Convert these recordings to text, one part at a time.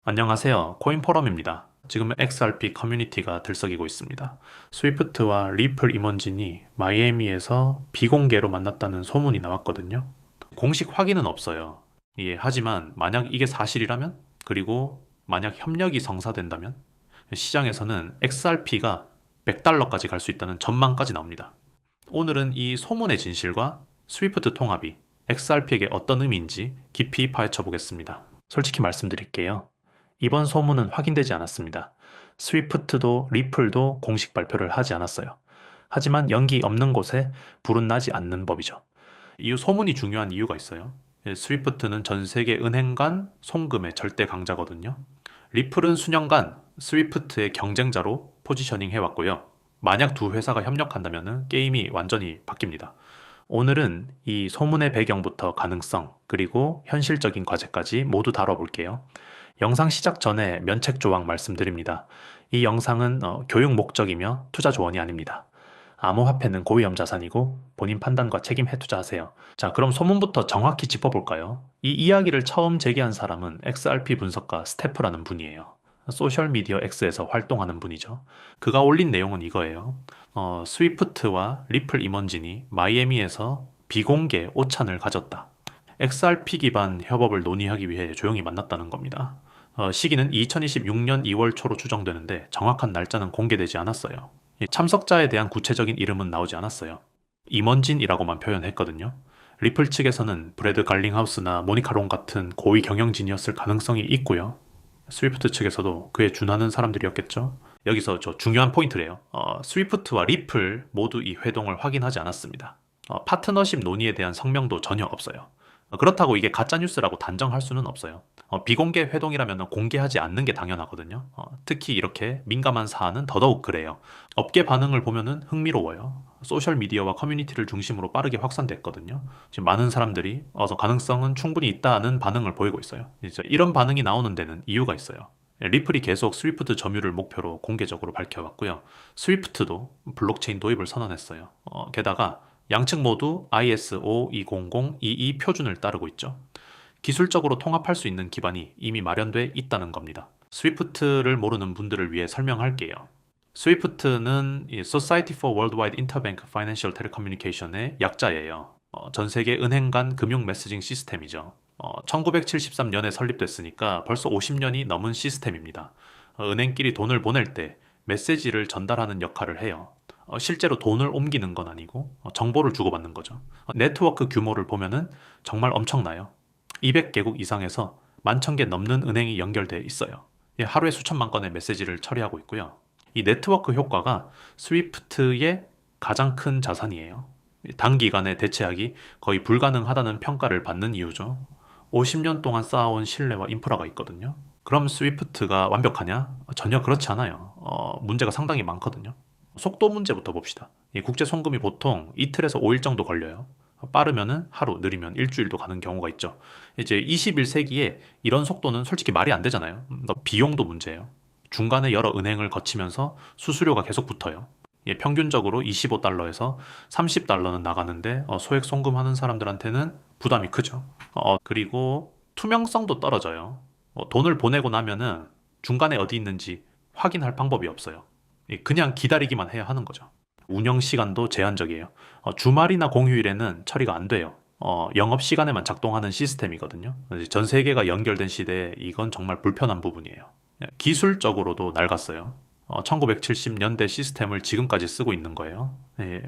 안녕하세요. 코인포럼입니다. 지금 XRP 커뮤니티가 들썩이고 있습니다. 스위프트와 리플 임원진이 마이애미에서 비공개로 만났다는 소문이 나왔거든요. 공식 확인은 없어요. 예, 하지만 만약 이게 사실이라면, 그리고 만약 협력이 성사된다면 시장에서는 XRP가 100달러까지 갈 수 있다는 전망까지 나옵니다. 오늘은 이 소문의 진실과 스위프트 통합이 XRP에게 어떤 의미인지 깊이 파헤쳐 보겠습니다. 솔직히 말씀드릴게요. 이번 소문은 확인되지 않았습니다. 스위프트도 리플도 공식 발표를 하지 않았어요. 하지만 연기 없는 곳에 불은 나지 않는 법이죠. 이 소문이 중요한 이유가 있어요. 스위프트는 전 세계 은행 간 송금의 절대 강자거든요. 리플은 수년간 스위프트의 경쟁자로 포지셔닝 해왔고요. 만약 두 회사가 협력한다면 게임이 완전히 바뀝니다. 오늘은 이 소문의 배경부터 가능성, 그리고 현실적인 과제까지 모두 다뤄볼게요. 영상 시작 전에 면책 조항 말씀드립니다. 이 영상은 교육 목적이며 투자 조언이 아닙니다. 암호화폐는 고위험 자산이고 본인 판단과 책임해 투자하세요. 자, 그럼 소문부터 정확히 짚어볼까요? 이 이야기를 처음 제기한 사람은 XRP 분석가 스태프라는 분이에요. 소셜미디어 X에서 활동하는 분이죠. 그가 올린 내용은 이거예요. 스위프트와 리플 임원진이 마이애미에서 비공개 오찬을 가졌다. XRP 기반 협업을 논의하기 위해 조용히 만났다는 겁니다. 시기는 2026년 2월 초로 추정되는데 정확한 날짜는 공개되지 않았어요. 참석자에 대한 구체적인 이름은 나오지 않았어요. 임원진이라고만 표현했거든요. 리플 측에서는 브래드 갈링하우스나 모니카 롱 같은 고위 경영진이었을 가능성이 있고요. 스위프트 측에서도 그에 준하는 사람들이었겠죠. 여기서 저 중요한 포인트래요. 스위프트와 리플 모두 이 회동을 확인하지 않았습니다. 파트너십 논의에 대한 성명도 전혀 없어요. 그렇다고 이게 가짜뉴스라고 단정할 수는 없어요. 비공개 회동이라면 공개하지 않는 게 당연하거든요. 특히 이렇게 민감한 사안은 더더욱 그래요. 업계 반응을 보면은 흥미로워요. 소셜미디어와 커뮤니티를 중심으로 빠르게 확산됐거든요. 지금 많은 사람들이 가능성은 충분히 있다는 반응을 보이고 있어요. 이제 이런 반응이 나오는 데는 이유가 있어요. 리플이 계속 스위프트 점유를 목표로 공개적으로 밝혀왔고요. 스위프트도 블록체인 도입을 선언했어요. 게다가 양측 모두 ISO 20022 표준을 따르고 있죠. 기술적으로 통합할 수 있는 기반이 이미 마련돼 있다는 겁니다. 스위프트를 모르는 분들을 위해 설명할게요. 스위프트는 Society for Worldwide Interbank Financial Telecommunication의 약자예요. 전 세계 은행 간 금융 메시징 시스템이죠. 1973년에 설립됐으니까 벌써 50년이 넘은 시스템입니다. 은행끼리 돈을 보낼 때 메시지를 전달하는 역할을 해요. 실제로 돈을 옮기는 건 아니고 정보를 주고받는 거죠. 네트워크 규모를 보면은 정말 엄청나요. 200개국 이상에서 11,000개 넘는 은행이 연결돼 있어요. 하루에 수천만 건의 메시지를 처리하고 있고요. 이 네트워크 효과가 스위프트의 가장 큰 자산이에요. 단기간에 대체하기 거의 불가능하다는 평가를 받는 이유죠. 50년 동안 쌓아온 신뢰와 인프라가 있거든요. 그럼 스위프트가 완벽하냐? 전혀 그렇지 않아요. 문제가 상당히 많거든요. 속도 문제부터 봅시다. 이 국제 송금이 보통 이틀에서 5일 정도 걸려요. 빠르면은 하루, 느리면 일주일도 가는 경우가 있죠. 이제 21세기에 이런 속도는 솔직히 말이 안 되잖아요. 비용도 문제예요. 중간에 여러 은행을 거치면서 수수료가 계속 붙어요. 평균적으로 25달러에서 30달러는 나가는데 소액 송금하는 사람들한테는 부담이 크죠. 그리고 투명성도 떨어져요. 돈을 보내고 나면은 중간에 어디 있는지 확인할 방법이 없어요. 그냥 기다리기만 해야 하는 거죠. 운영 시간도 제한적이에요. 주말이나 공휴일에는 처리가 안 돼요. 영업 시간에만 작동하는 시스템이거든요. 전 세계가 연결된 시대에 이건 정말 불편한 부분이에요. 기술적으로도 낡았어요. 1970년대 시스템을 지금까지 쓰고 있는 거예요.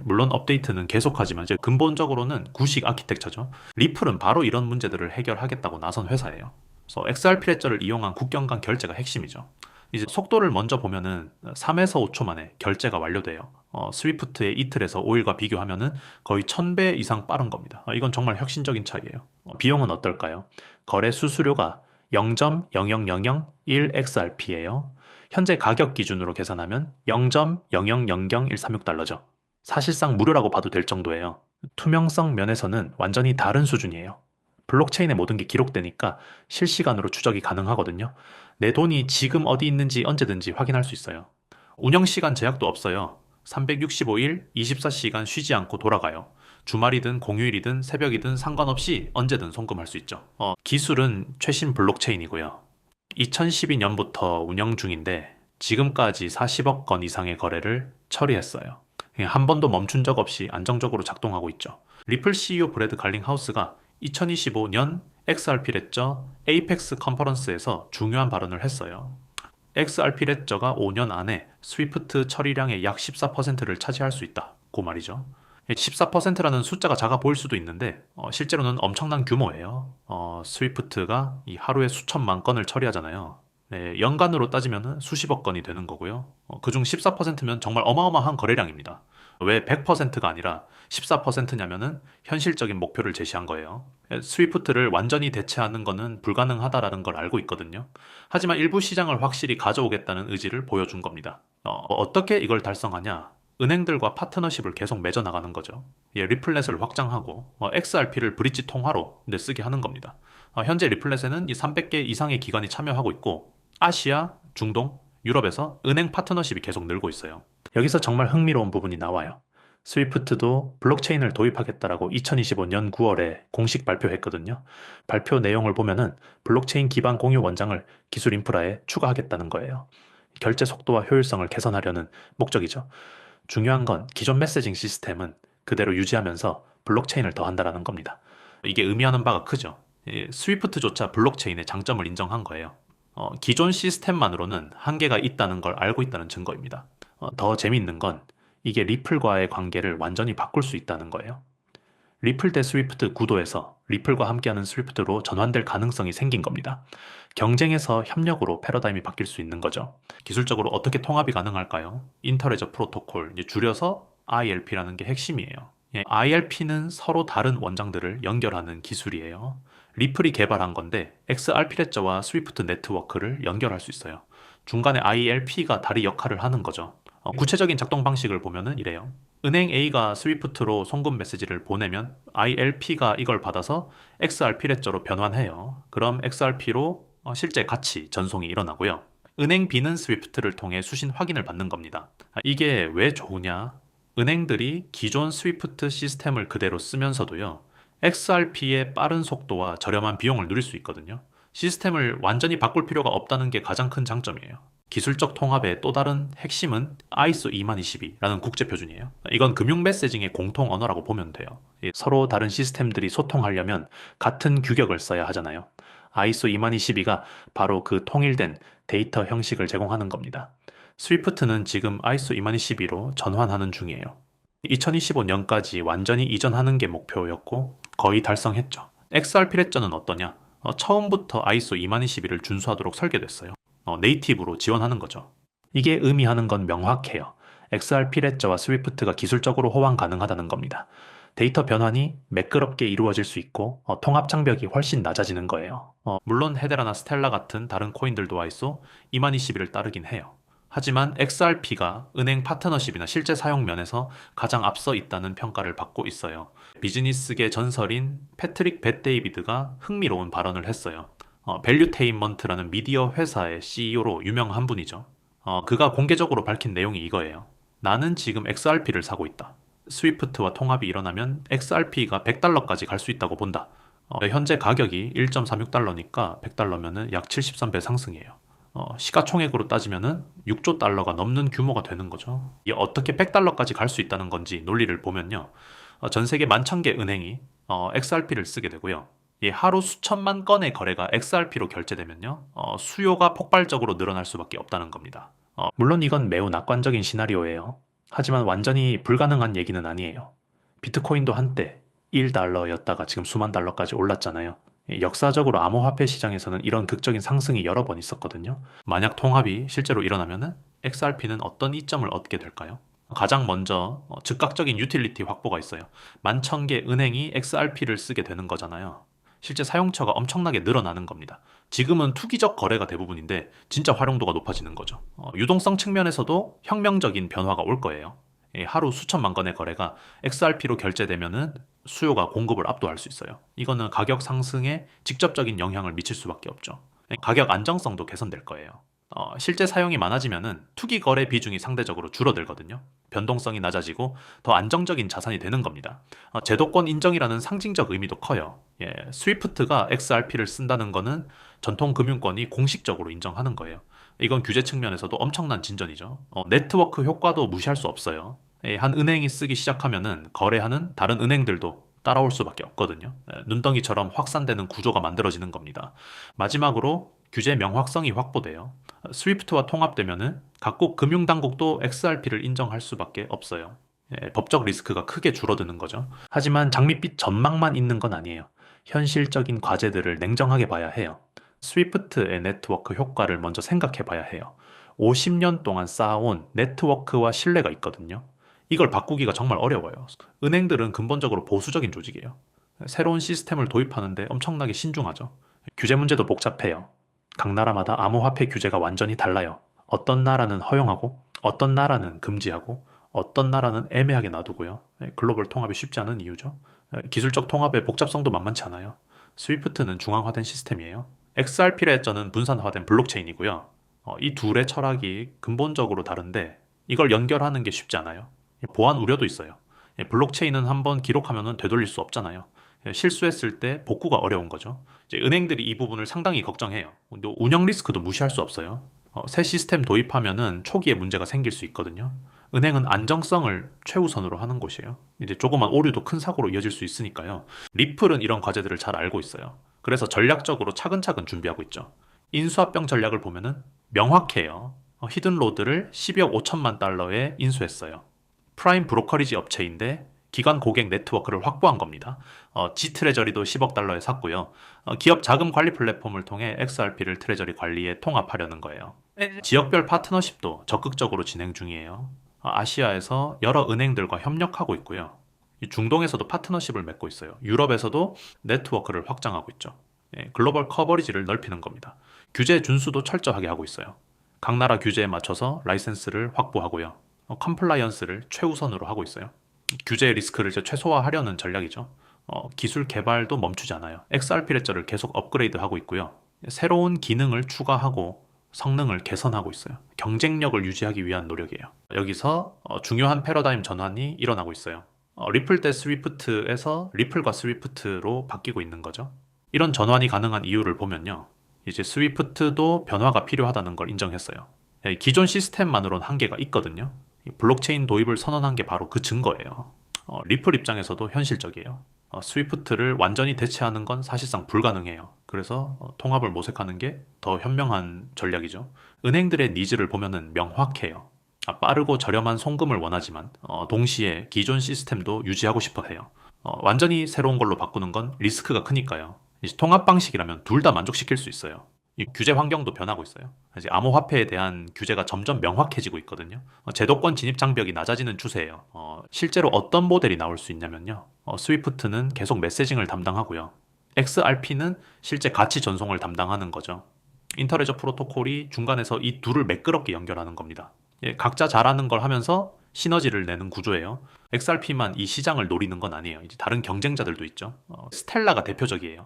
물론 업데이트는 계속하지만 이제 근본적으로는 구식 아키텍처죠. 리플은 바로 이런 문제들을 해결하겠다고 나선 회사예요. 그래서 XRP 레저를 이용한 국경 간 결제가 핵심이죠. 이제 속도를 먼저 보면은 3에서 5초 만에 결제가 완료돼요. 스위프트의 이틀에서 5일과 비교하면은 거의 1000배 이상 빠른 겁니다. 이건 정말 혁신적인 차이예요. 비용은 어떨까요? 거래 수수료가 0.00001XRP예요. 현재 가격 기준으로 계산하면 0.0000136달러죠. 사실상 무료라고 봐도 될 정도예요. 투명성 면에서는 완전히 다른 수준이에요. 블록체인에 모든 게 기록되니까 실시간으로 추적이 가능하거든요. 내 돈이 지금 어디 있는지 언제든지 확인할 수 있어요. 운영 시간 제약도 없어요. 365일 24시간 쉬지 않고 돌아가요. 주말이든 공휴일이든 새벽이든 상관없이 언제든 송금할 수 있죠. 기술은 최신 블록체인이고요. 2012년부터 운영 중인데 지금까지 40억 건 이상의 거래를 처리했어요. 한 번도 멈춘 적 없이 안정적으로 작동하고 있죠. 리플 CEO 브래드 갈링하우스가 2025년 XRP 레저 에이펙스 컨퍼런스에서 중요한 발언을 했어요. XRP 레저가 5년 안에 스위프트 처리량의 약 14%를 차지할 수 있다고 말이죠. 14%라는 숫자가 작아 보일 수도 있는데 실제로는 엄청난 규모예요. 스위프트가 이 하루에 수천만 건을 처리하잖아요. 네, 연간으로 따지면 수십억 건이 되는 거고요. 그중 14%면 정말 어마어마한 거래량입니다. 왜 100%가 아니라 14%냐면은 현실적인 목표를 제시한 거예요. 스위프트를 완전히 대체하는 것은 불가능하다라는 걸 알고 있거든요. 하지만 일부 시장을 확실히 가져오겠다는 의지를 보여준 겁니다. 어떻게 이걸 달성하냐? 은행들과 파트너십을 계속 맺어 나가는 거죠. 리플렛을 확장하고 XRP를 브릿지 통화로 쓰게 하는 겁니다. 현재 리플렛에는 이 300개 이상의 기관이 참여하고 있고 아시아, 중동, 유럽에서 은행 파트너십이 계속 늘고 있어요. 여기서 정말 흥미로운 부분이 나와요. 스위프트도 블록체인을 도입하겠다라고 2025년 9월에 공식 발표했거든요. 발표 내용을 보면은 블록체인 기반 공유 원장을 기술 인프라에 추가하겠다는 거예요. 결제 속도와 효율성을 개선하려는 목적이죠. 중요한 건 기존 메시징 시스템은 그대로 유지하면서 블록체인을 더한다라는 겁니다. 이게 의미하는 바가 크죠. 스위프트조차 블록체인의 장점을 인정한 거예요. 기존 시스템만으로는 한계가 있다는 걸 알고 있다는 증거입니다. 더 재미있는 건 이게 리플과의 관계를 완전히 바꿀 수 있다는 거예요. 리플 대 스위프트 구도에서 리플과 함께하는 스위프트로 전환될 가능성이 생긴 겁니다. 경쟁에서 협력으로 패러다임이 바뀔 수 있는 거죠. 기술적으로 어떻게 통합이 가능할까요? 인터레저 프로토콜, 줄여서 ILP라는 게 핵심이에요. ILP는 서로 다른 원장들을 연결하는 기술이에요. 리플이 개발한 건데 XRP 레저와 스위프트 네트워크를 연결할 수 있어요. 중간에 ILP가 다리 역할을 하는 거죠. 구체적인 작동 방식을 보면은 이래요. 은행 A가 스위프트로 송금 메시지를 보내면 ILP가 이걸 받아서 XRP 레저로 변환해요. 그럼 XRP로 실제 가치 전송이 일어나고요. 은행 B는 스위프트를 통해 수신 확인을 받는 겁니다. 이게 왜 좋으냐? 은행들이 기존 스위프트 시스템을 그대로 쓰면서도요. XRP의 빠른 속도와 저렴한 비용을 누릴 수 있거든요. 시스템을 완전히 바꿀 필요가 없다는 게 가장 큰 장점이에요. 기술적 통합의 또 다른 핵심은 ISO 2022라는 국제 표준이에요. 이건 금융 메시징의 공통 언어라고 보면 돼요. 서로 다른 시스템들이 소통하려면 같은 규격을 써야 하잖아요. ISO 2022가 바로 그 통일된 데이터 형식을 제공하는 겁니다. 스위프트는 지금 ISO 2022로 전환하는 중이에요. 2025년까지 완전히 이전하는 게 목표였고 거의 달성했죠. XRP 레저는 어떠냐? 처음부터 ISO 2022를 준수하도록 설계됐어요. 네이티브로 지원하는 거죠. 이게 의미하는 건 명확해요. XRP 레저와 스위프트가 기술적으로 호환 가능하다는 겁니다. 데이터 변환이 매끄럽게 이루어질 수 있고 통합 장벽이 훨씬 낮아지는 거예요. 물론 헤데라나 스텔라 같은 다른 코인들도 ISO 2022를 따르긴 해요. 하지만 XRP가 은행 파트너십이나 실제 사용 면에서 가장 앞서 있다는 평가를 받고 있어요. 비즈니스계 전설인 패트릭 벳데이비드가 흥미로운 발언을 했어요. 밸류테인먼트라는 미디어 회사의 CEO로 유명한 분이죠. 그가 공개적으로 밝힌 내용이 이거예요. 나는 지금 XRP를 사고 있다. 스위프트와 통합이 일어나면 XRP가 100달러까지 갈 수 있다고 본다. 현재 가격이 1.36달러니까 100달러면은 약 73배 상승이에요. 시가총액으로 따지면은 6조 달러가 넘는 규모가 되는 거죠. 이게 어떻게 100달러까지 갈 수 있다는 건지 논리를 보면요. 전 세계 11,000개 은행이 XRP를 쓰게 되고요. 하루 수천만 건의 거래가 XRP로 결제되면요. 수요가 폭발적으로 늘어날 수밖에 없다는 겁니다. 물론 이건 매우 낙관적인 시나리오예요. 하지만 완전히 불가능한 얘기는 아니에요. 비트코인도 한때 1달러였다가 지금 수만 달러까지 올랐잖아요. 역사적으로 암호화폐 시장에서는 이런 극적인 상승이 여러 번 있었거든요. 만약 통합이 실제로 일어나면은 XRP는 어떤 이점을 얻게 될까요? 가장 먼저 즉각적인 유틸리티 확보가 있어요. 11,000개 은행이 XRP를 쓰게 되는 거잖아요. 실제 사용처가 엄청나게 늘어나는 겁니다. 지금은 투기적 거래가 대부분인데 진짜 활용도가 높아지는 거죠. 유동성 측면에서도 혁명적인 변화가 올 거예요. 하루 수천만 건의 거래가 XRP로 결제되면은 수요가 공급을 압도할 수 있어요. 이거는 가격 상승에 직접적인 영향을 미칠 수밖에 없죠. 가격 안정성도 개선될 거예요. 실제 사용이 많아지면은 투기 거래 비중이 상대적으로 줄어들거든요. 변동성이 낮아지고 더 안정적인 자산이 되는 겁니다. 제도권 인정이라는 상징적 의미도 커요. 예, 스위프트가 XRP를 쓴다는 거는 전통 금융권이 공식적으로 인정하는 거예요. 이건 규제 측면에서도 엄청난 진전이죠. 네트워크 효과도 무시할 수 없어요. 예, 한 은행이 쓰기 시작하면은 거래하는 다른 은행들도 따라올 수밖에 없거든요. 눈덩이처럼 확산되는 구조가 만들어지는 겁니다. 마지막으로 규제 명확성이 확보돼요. 스위프트와 통합되면은 각국 금융당국도 XRP를 인정할 수밖에 없어요. 예, 법적 리스크가 크게 줄어드는 거죠. 하지만 장밋빛 전망만 있는 건 아니에요. 현실적인 과제들을 냉정하게 봐야 해요. 스위프트의 네트워크 효과를 먼저 생각해 봐야 해요. 50년 동안 쌓아온 네트워크와 신뢰가 있거든요. 이걸 바꾸기가 정말 어려워요. 은행들은 근본적으로 보수적인 조직이에요. 새로운 시스템을 도입하는데 엄청나게 신중하죠. 규제 문제도 복잡해요. 각 나라마다 암호화폐 규제가 완전히 달라요. 어떤 나라는 허용하고, 어떤 나라는 금지하고, 어떤 나라는 애매하게 놔두고요. 글로벌 통합이 쉽지 않은 이유죠. 기술적 통합의 복잡성도 만만치 않아요. 스위프트는 중앙화된 시스템이에요. XRP 래저는 분산화된 블록체인이고요. 이 둘의 철학이 근본적으로 다른데 이걸 연결하는 게 쉽지 않아요. 보안 우려도 있어요. 블록체인은 한번 기록하면 되돌릴 수 없잖아요. 실수했을 때 복구가 어려운 거죠. 이제 은행들이 이 부분을 상당히 걱정해요. 또 운영 리스크도 무시할 수 없어요. 새 시스템 도입하면은 초기에 문제가 생길 수 있거든요. 은행은 안정성을 최우선으로 하는 곳이에요. 이제 조그만 오류도 큰 사고로 이어질 수 있으니까요. 리플은 이런 과제들을 잘 알고 있어요. 그래서 전략적으로 차근차근 준비하고 있죠. 인수합병 전략을 보면은 명확해요. 히든로드를 12억 5천만 달러에 인수했어요. 프라임 브로커리지 업체인데 기관 고객 네트워크를 확보한 겁니다. G트레저리도 10억 달러에 샀고요. 기업 자금 관리 플랫폼을 통해 XRP를 트레저리 관리에 통합하려는 거예요. 지역별 파트너십도 적극적으로 진행 중이에요. 아시아에서 여러 은행들과 협력하고 있고요. 중동에서도 파트너십을 맺고 있어요. 유럽에서도 네트워크를 확장하고 있죠. 글로벌 커버리지를 넓히는 겁니다. 규제 준수도 철저하게 하고 있어요. 각 나라 규제에 맞춰서 라이센스를 확보하고요. 컴플라이언스를 최우선으로 하고 있어요. 규제 리스크를 이제 최소화하려는 전략이죠. 기술 개발도 멈추지 않아요. XRP 레저를 계속 업그레이드하고 있고요. 새로운 기능을 추가하고 성능을 개선하고 있어요. 경쟁력을 유지하기 위한 노력이에요. 여기서 중요한 패러다임 전환이 일어나고 있어요. 리플 대 스위프트에서 리플과 스위프트로 바뀌고 있는 거죠. 이런 전환이 가능한 이유를 보면요. 이제 스위프트도 변화가 필요하다는 걸 인정했어요. 기존 시스템만으로는 한계가 있거든요. 블록체인 도입을 선언한 게 바로 그 증거예요. 리플 입장에서도 현실적이에요. 스위프트를 완전히 대체하는 건 사실상 불가능해요. 그래서 통합을 모색하는 게 더 현명한 전략이죠. 은행들의 니즈를 보면은 명확해요. 빠르고 저렴한 송금을 원하지만 동시에 기존 시스템도 유지하고 싶어 해요. 완전히 새로운 걸로 바꾸는 건 리스크가 크니까요. 이제 통합 방식이라면 둘 다 만족시킬 수 있어요. 이 규제 환경도 변하고 있어요. 이제 암호화폐에 대한 규제가 점점 명확해지고 있거든요. 제도권 진입 장벽이 낮아지는 추세예요. 실제로 어떤 모델이 나올 수 있냐면요. 스위프트는 계속 메시징을 담당하고요. XRP는 실제 가치 전송을 담당하는 거죠. 인터레저 프로토콜이 중간에서 이 둘을 매끄럽게 연결하는 겁니다. 각자 잘하는 걸 하면서 시너지를 내는 구조예요. XRP만 이 시장을 노리는 건 아니에요. 이제 다른 경쟁자들도 있죠. 스텔라가 대표적이에요.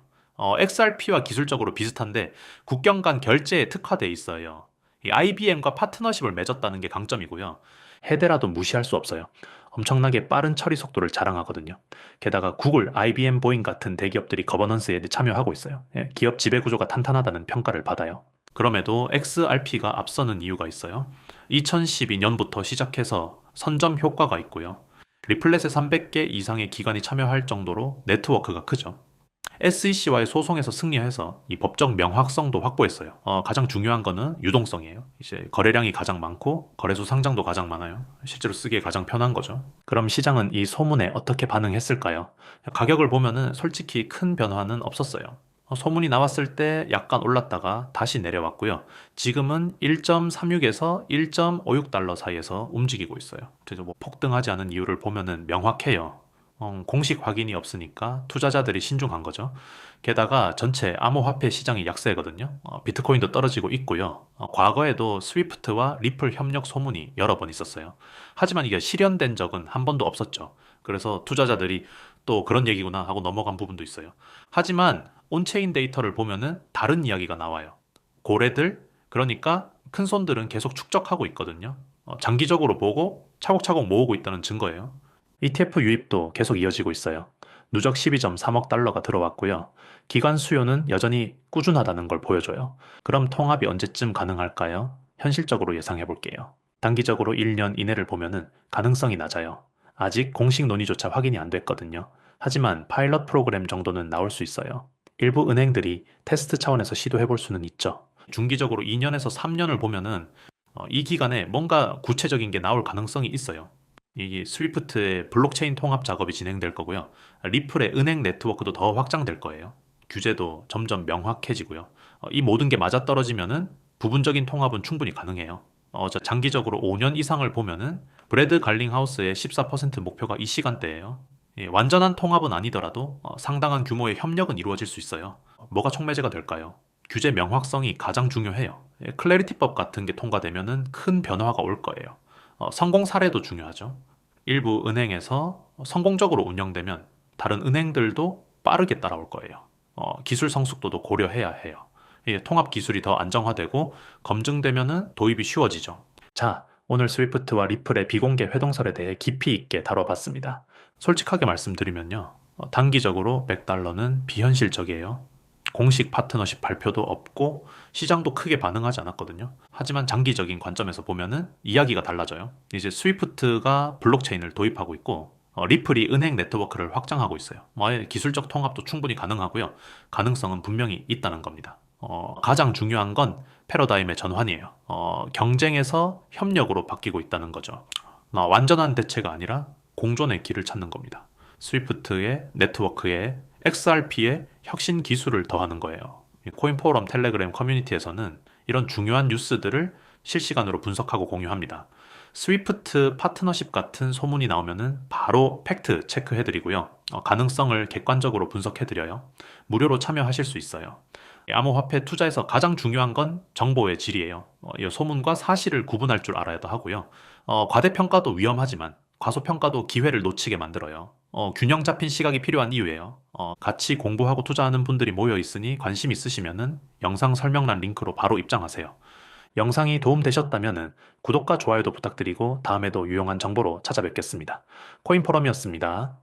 XRP와 기술적으로 비슷한데 국경 간 결제에 특화돼 있어요. 이 IBM과 파트너십을 맺었다는 게 강점이고요. 헤데라도 무시할 수 없어요. 엄청나게 빠른 처리 속도를 자랑하거든요. 게다가 구글, IBM, 보잉 같은 대기업들이 거버넌스에 참여하고 있어요. 기업 지배 구조가 탄탄하다는 평가를 받아요. 그럼에도 XRP가 앞서는 이유가 있어요. 2012년부터 시작해서 선점 효과가 있고요. 리플렛에 300개 이상의 기관이 참여할 정도로 네트워크가 크죠. SEC와의 소송에서 승리해서 이 법적 명확성도 확보했어요. 가장 중요한 거는 유동성이에요. 이제 거래량이 가장 많고 거래소 상장도 가장 많아요. 실제로 쓰기에 가장 편한 거죠. 그럼 시장은 이 소문에 어떻게 반응했을까요? 가격을 보면은 솔직히 큰 변화는 없었어요. 소문이 나왔을 때 약간 올랐다가 다시 내려왔고요. 지금은 1.36에서 1.56달러 사이에서 움직이고 있어요. 그래서 뭐 폭등하지 않은 이유를 보면은 명확해요. 공식 확인이 없으니까 투자자들이 신중한 거죠. 게다가 전체 암호화폐 시장이 약세거든요. 비트코인도 떨어지고 있고요. 과거에도 스위프트와 리플 협력 소문이 여러 번 있었어요. 하지만 이게 실현된 적은 한 번도 없었죠. 그래서 투자자들이 또 그런 얘기구나 하고 넘어간 부분도 있어요. 하지만 온체인 데이터를 보면은 다른 이야기가 나와요. 고래들, 그러니까 큰 손들은 계속 축적하고 있거든요. 장기적으로 보고 차곡차곡 모으고 있다는 증거예요. ETF 유입도 계속 이어지고 있어요. 누적 12.3억 달러가 들어왔고요. 기관 수요는 여전히 꾸준하다는 걸 보여줘요. 그럼 통합이 언제쯤 가능할까요? 현실적으로 예상해 볼게요. 단기적으로 1년 이내를 보면은 가능성이 낮아요. 아직 공식 논의조차 확인이 안 됐거든요. 하지만 파일럿 프로그램 정도는 나올 수 있어요. 일부 은행들이 테스트 차원에서 시도해 볼 수는 있죠. 중기적으로 2년에서 3년을 보면은 이 기간에 뭔가 구체적인 게 나올 가능성이 있어요. 이 스위프트의 블록체인 통합 작업이 진행될 거고요. 리플의 은행 네트워크도 더 확장될 거예요. 규제도 점점 명확해지고요. 이 모든 게 맞아떨어지면은 부분적인 통합은 충분히 가능해요. 장기적으로 5년 이상을 보면은 브래드 갈링하우스의 14% 목표가 이 시간대예요. 예, 완전한 통합은 아니더라도 상당한 규모의 협력은 이루어질 수 있어요. 뭐가 촉매제가 될까요? 규제 명확성이 가장 중요해요. 예, 클래리티법 같은 게 통과되면은 큰 변화가 올 거예요. 성공 사례도 중요하죠. 일부 은행에서 성공적으로 운영되면 다른 은행들도 빠르게 따라올 거예요. 기술 성숙도도 고려해야 해요. 예, 통합 기술이 더 안정화되고 검증되면은 도입이 쉬워지죠. 자, 오늘 스위프트와 리플의 비공개 회동설에 대해 깊이 있게 다뤄봤습니다. 솔직하게 말씀드리면요. 단기적으로 100달러는 비현실적이에요. 공식 파트너십 발표도 없고 시장도 크게 반응하지 않았거든요. 하지만 장기적인 관점에서 보면은 이야기가 달라져요. 이제 스위프트가 블록체인을 도입하고 있고 리플이 은행 네트워크를 확장하고 있어요. 기술적 통합도 충분히 가능하고요. 가능성은 분명히 있다는 겁니다. 가장 중요한 건 패러다임의 전환이에요. 경쟁에서 협력으로 바뀌고 있다는 거죠. 완전한 대체가 아니라 공존의 길을 찾는 겁니다. 스위프트의 네트워크에 XRP의 혁신 기술을 더하는 거예요. 코인 포럼 텔레그램 커뮤니티에서는 이런 중요한 뉴스들을 실시간으로 분석하고 공유합니다. 스위프트 파트너십 같은 소문이 나오면은 바로 팩트 체크해드리고요. 가능성을 객관적으로 분석해드려요. 무료로 참여하실 수 있어요. 암호화폐 투자에서 가장 중요한 건 정보의 질이에요. 이 소문과 사실을 구분할 줄 알아야 하고요. 과대평가도 위험하지만 과소평가도 기회를 놓치게 만들어요. 균형 잡힌 시각이 필요한 이유예요. 같이 공부하고 투자하는 분들이 모여 있으니 관심 있으시면은 영상 설명란 링크로 바로 입장하세요. 영상이 도움되셨다면 구독과 좋아요도 부탁드리고 다음에도 유용한 정보로 찾아뵙겠습니다. 코인포럼이었습니다.